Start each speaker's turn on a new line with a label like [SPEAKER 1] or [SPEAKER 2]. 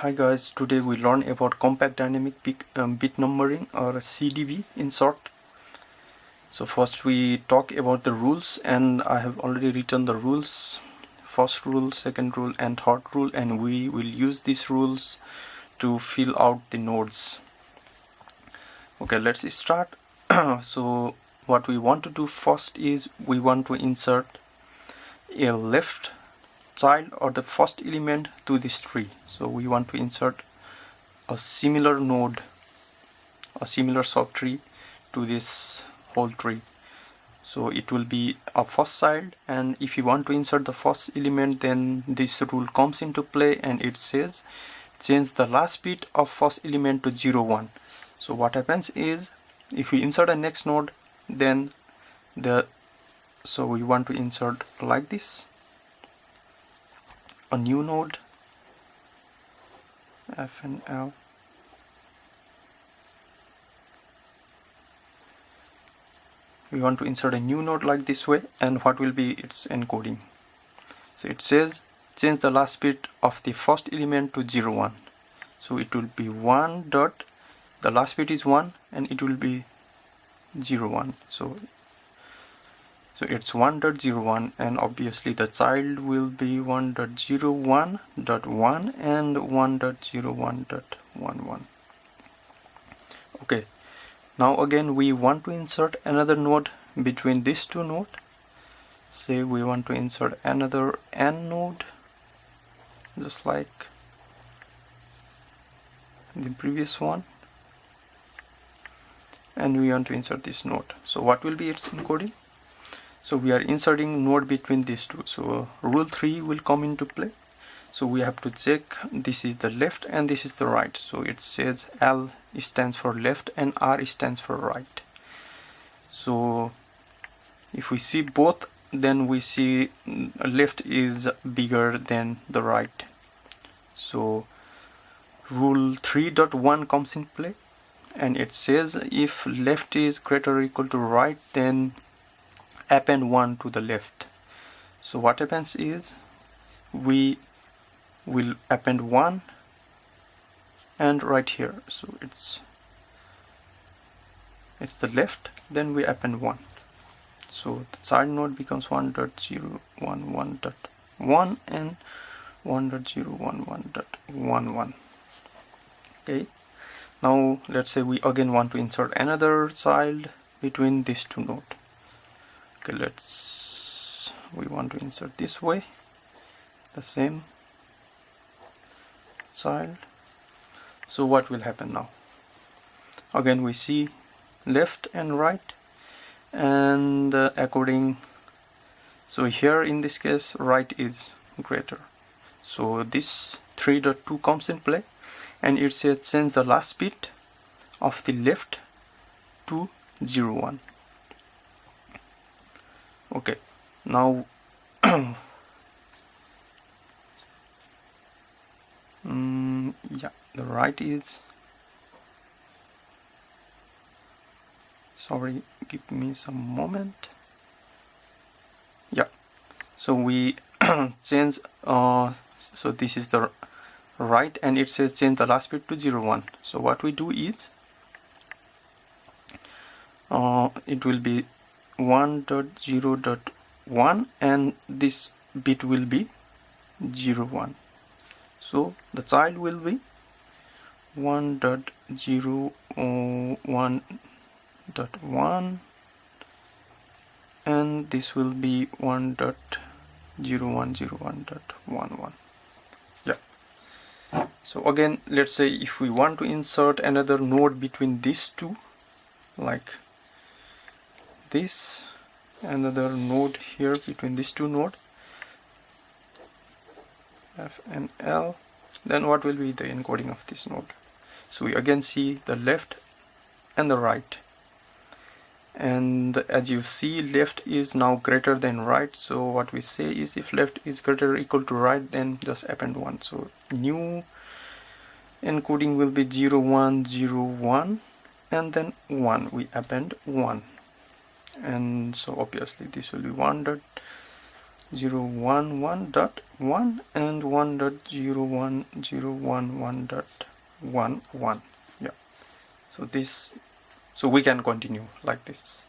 [SPEAKER 1] Hi guys, today we learn about compact dynamic bit numbering, or CDB in short. So first we talk about the rules, and I have already written the rules. First rule, second rule and third rule, and we will use these rules to fill out the nodes. Okay, let's start. So what we want to do first is we want to insert a left child or the first element to this tree. So we want to insert a similar node, a similar subtree to this whole tree. So it will be a first child, and if you want to insert the first element, then this rule comes into play and it says change the last bit of first element to 0 1. So what happens is if we insert a next node, then so we want to insert like this a new node, F and L. We want to insert a new node like this way, and what will be its encoding? So it says change the last bit of the first element to 0 1. So it will be 1 dot, the last bit is 1 and it will be 0 1. So it's 1.01, and obviously the child will be 1.01.1 and 1.01.11. Okay, now again we want to insert another node between these two nodes. Say we want to insert another N node, just like the previous one, and we want to insert this node. So what will be its encoding? So we are inserting node between these two, so rule 3 will come into play. So we have to check this is the left and this is the right. So it says L stands for left and R stands for right. So if we see both, then we see left is bigger than the right. So rule 3.1 comes in play, and it says if left is greater or equal to right, then append 1 to the left. So what happens is we will append 1 and right here, so it's the left, then we append 1. So the child node becomes 1.011.1 and 1.011.11. Okay, now let's say we again want to insert another child between these two nodes. Okay, we want to insert this way, the same child. So what will happen now? Again we see left and right, and so here in this case right is greater. So this 3.2 comes in play, and it says change the last bit of the left to 0 1. Okay, now yeah, the right is, sorry, give me some moment. Yeah, so we change, so this is the right, and it says change the last bit to 0 1. So what we do is it will be 1.0.1 and this bit will be 0 1. So the child will be 1.0.1.1 and this will be 1.0101.11. Yeah. So again, let's say if we want to insert another node between these two, like this, another node here between these two nodes, F and L, then what will be the encoding of this node? So we again see the left and the right, and as you see left is now greater than right. So what we say is if left is greater or equal to right, then just append 1. So new encoding will be 0 1 0 1 and then 1, we append 1, and so obviously this will be 1. 011.1 and 1.01011.11. Yeah, so we can continue like this.